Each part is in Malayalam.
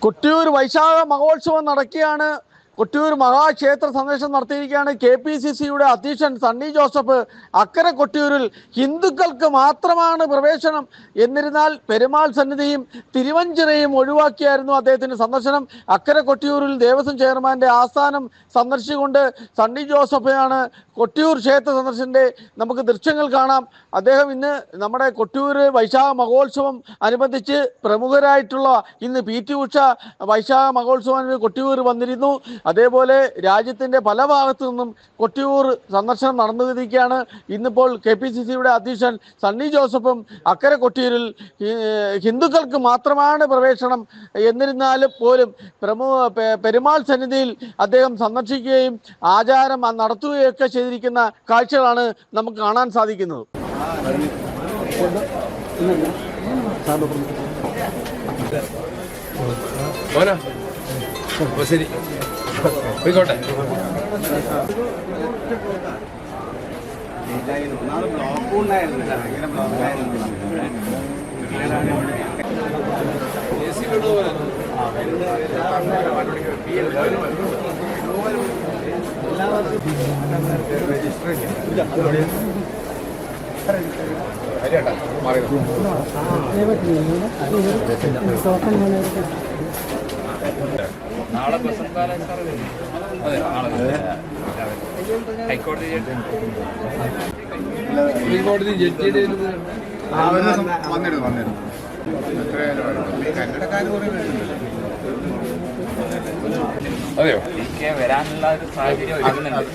കൊട്ടിയൂർ വൈശാഖ മഹോത്സവം നടക്കുകയാണ്. കൊട്ടിയൂർ മഹാക്ഷേത്ര സന്ദർശനം നടത്തിയിരിക്കുകയാണ് KPCCയുടെ അധ്യക്ഷൻ സണ്ണി ജോസഫ്. അക്കരെ കൊട്ടിയൂരിൽ ഹിന്ദുക്കൾക്ക് മാത്രമാണ് പ്രവേശനം, എന്നിരുന്നാൽ പെരുമാൾ സന്നിധിയും തിരുവഞ്ചിറയും ഒഴിവാക്കിയായിരുന്നു അദ്ദേഹത്തിൻ്റെ സന്ദർശനം. അക്കരെ കൊട്ടിയൂരിൽ ദേവസ്വം ചെയർമാൻ്റെ ആസ്ഥാനം സന്ദർശിച്ചുകൊണ്ട് സണ്ണി ജോസഫാണ് കൊട്ടിയൂർ ക്ഷേത്ര സന്ദർശനത്തിൻ്റെ നമുക്ക് ദൃശ്യങ്ങൾ കാണാം. അദ്ദേഹം ഇന്ന് നമ്മുടെ കൊട്ടിയൂർ വൈശാഖ മഹോത്സവം അനുബന്ധിച്ച് പ്രമുഖരായിട്ടുള്ള ഇന്ന് PT ഉഷ വൈശാഖ മഹോത്സവം കൊട്ടിയൂർ വന്നിരുന്നു. അതേപോലെ രാജ്യത്തിൻ്റെ പല ഭാഗത്തു നിന്നും കൊട്ടിയൂർ സന്ദർശനം നടന്നുകൊണ്ടിരിക്കുകയാണ്. ഇന്നിപ്പോൾ KPCCയുടെ അധ്യക്ഷൻ സണ്ണി ജോസഫും അക്കരെ കൊട്ടിയൂരിൽ ഹിന്ദുക്കൾക്ക് മാത്രമാണ് പ്രവേശനം, എന്നിരുന്നാലും പോലും പെരുമാൾ സന്നിധിയിൽ അദ്ദേഹം സന്ദർശിക്കുകയും ആചാരം നടത്തുകയൊക്കെ ചെയ്തിരിക്കുന്ന കാഴ്ചകളാണ് നമുക്ക് കാണാൻ സാധിക്കുന്നത്. ശരി, പോയിക്കോട്ടെ. നാളെ ഹൈക്കോടതി ജഡ്ജിയുടെ അതെയോ വരാനുള്ള ഒരു സാഹചര്യം വരുന്നുണ്ട്.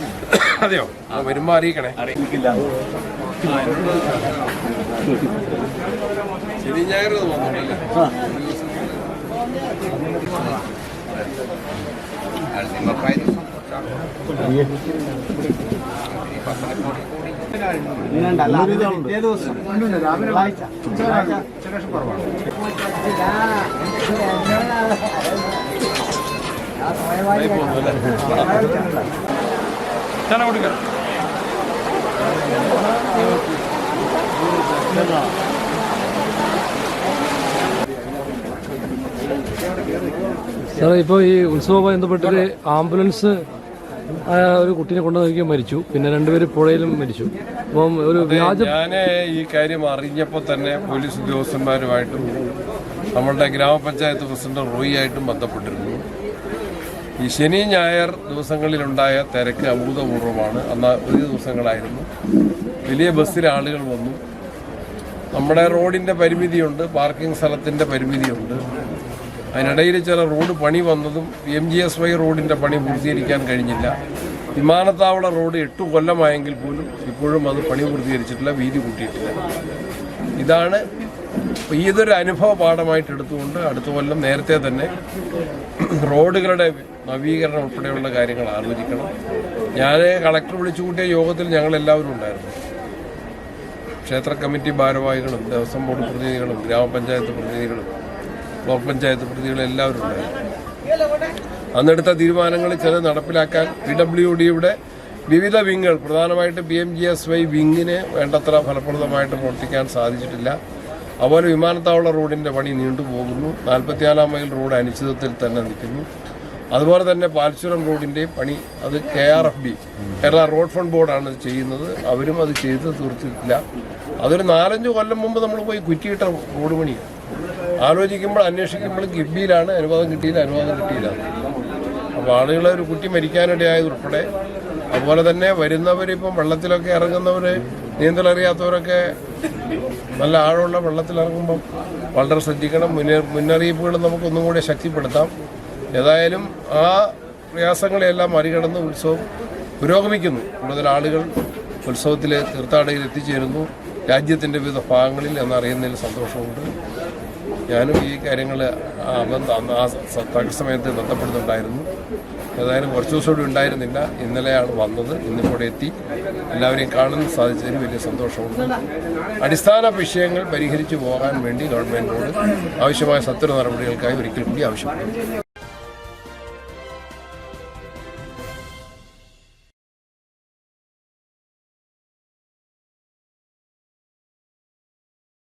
അതെയോ വരുമ്പോ അറിയിക്കണേ. അറിയിക്കില്ല. ശനി ഞായർ വന്നിട്ടല്ലേ. സാറേ, ഇപ്പോൾ ഈ ഉത്സവവുമായി ബന്ധപ്പെട്ടിട്ട് ആംബുലൻസ് ഒരു കുട്ടീനെ കൊണ്ടുവന്നിരിക്കാൻ മരിച്ചു, പിന്നെ രണ്ടുപേര് പുഴയിലും മരിച്ചു. അപ്പം ഒരു ഞാൻ ഈ കാര്യം അറിഞ്ഞപ്പോൾ തന്നെ പോലീസ് ഉദ്യോഗസ്ഥന്മാരുമായിട്ടും നമ്മളുടെ ഗ്രാമപഞ്ചായത്ത് പ്രസിഡന്റ് റോയിയായിട്ടും ബന്ധപ്പെട്ടിരുന്നു. ഈ ശനി ഞായർ ദിവസങ്ങളിലുണ്ടായ തിരക്ക് അഭൂതപൂർവമാണ്. അന്ന് ഒരു ദിവസങ്ങളായിരുന്നു. വലിയ ബസ്സിൽ ആളുകൾ വന്നു. നമ്മുടെ റോഡിൻ്റെ പരിമിതിയുണ്ട്, പാർക്കിംഗ് സ്ഥലത്തിൻ്റെ പരിമിതിയുണ്ട്. അതിനിടയിൽ ചില റോഡ് പണി വന്നതും MGSY റോഡിൻ്റെ പണി പൂർത്തീകരിക്കാൻ കഴിഞ്ഞില്ല. വിമാനത്താവള റോഡ് 8 കൊല്ലമായെങ്കിൽ പോലും ഇപ്പോഴും അത് പണി പൂർത്തീകരിച്ചിട്ടില്ല, വീതി കൂട്ടിയിട്ടില്ല. ഇതാണ് ഇതൊരു അനുഭവ പാഠമായിട്ട് എടുത്തുകൊണ്ട് അടുത്ത കൊല്ലം നേരത്തെ തന്നെ റോഡുകളുടെ നവീകരണം ഉൾപ്പെടെയുള്ള കാര്യങ്ങൾ ആലോചിക്കണം. ഞാൻ കളക്ടർ വിളിച്ചു കൂട്ടിയ യോഗത്തിൽ ഞങ്ങളെല്ലാവരും ഉണ്ടായിരുന്നു. ക്ഷേത്ര കമ്മിറ്റി ഭാരവാഹികളും ദേവസ്വം ബോർഡ് പ്രതിനിധികളും ഗ്രാമപഞ്ചായത്ത് പ്രതിനിധികളും ബ്ലോക്ക് പഞ്ചായത്ത് പ്രതിനിധികളും എല്ലാവരും ഉണ്ടായിരുന്നു. അന്നെടുത്ത തീരുമാനങ്ങൾ ചില നടപ്പിലാക്കാൻ PWDയുടെ വിവിധ വിങ്ങുകൾ, പ്രധാനമായിട്ട് PMGSY വിങ്ങിന് വേണ്ടത്ര ഫലപ്രദമായിട്ട് പ്രവർത്തിക്കാൻ സാധിച്ചിട്ടില്ല. അതുപോലെ വിമാനത്താവള റോഡിൻ്റെ പണി നീണ്ടുപോകുന്നു. 44 മൈൽ റോഡ് അനിശ്ചിതത്വത്തിൽ തന്നെ നിൽക്കുന്നു. അതുപോലെ തന്നെ പാൽച്ചുരം റോഡിൻ്റെയും പണി അത് KRFB കേരള റോഡ് ഫണ്ട് ബോർഡാണ് ചെയ്യുന്നത്. അവരും അത് ചെയ്ത് തീർത്തിട്ടില്ല. അതൊരു 4-5 കൊല്ലം മുമ്പ് നമ്മൾ പോയി കുറ്റിയിട്ട റോഡ് പണിയാണ്. ആലോചിക്കുമ്പോൾ അന്വേഷിക്കുമ്പോൾ കിബിയിലാണ് അനുവാദം കിട്ടിയില്ല. അപ്പോൾ ആളുകളെ ഒരു കുട്ടി മരിക്കാനിടയായതുൾപ്പെടെ, അതുപോലെ തന്നെ വരുന്നവരിപ്പം വെള്ളത്തിലൊക്കെ ഇറങ്ങുന്നവർ, നീന്തലറിയാത്തവരൊക്കെ നല്ല ആഴമുള്ള വെള്ളത്തിലിറങ്ങുമ്പം വളരെ ശ്രദ്ധിക്കണം. മുന്നറിയിപ്പുകൾ നമുക്കൊന്നും കൂടെ ശക്തിപ്പെടുത്താം. ഏതായാലും ആ പ്രയാസങ്ങളെല്ലാം മറികടന്ന് ഉത്സവം പുരോഗമിക്കുന്നു. കൂടുതൽ ആളുകൾ ഉത്സവത്തിൽ തീർത്ഥാടകർ എത്തിച്ചേരുന്നു രാജ്യത്തിൻ്റെ വിവിധ ഭാഗങ്ങളിൽ എന്നറിയുന്നതിൽ സന്തോഷമുണ്ട്. ഞാനും ഈ കാര്യങ്ങൾ തത്സമയത്ത് ബന്ധപ്പെടുന്നുണ്ടായിരുന്നു. ഏതായാലും കുറച്ച് ദിവസം കൂടി ഉണ്ടായിരുന്നില്ല. ഇന്നലെയാണ് വന്നത്. ഇന്നിവിടെ എത്തി എല്ലാവരെയും കാണാൻ സാധിച്ചതിന് വലിയ സന്തോഷമുണ്ട്. അടിസ്ഥാന വിഷയങ്ങൾ പരിഹരിച്ചു പോകാൻ വേണ്ടി ഗവൺമെൻറ്റിനോട് ആവശ്യമായ സത്വര നടപടികൾക്കായി ഒരിക്കൽ കൂടി ആവശ്യപ്പെടുന്നു.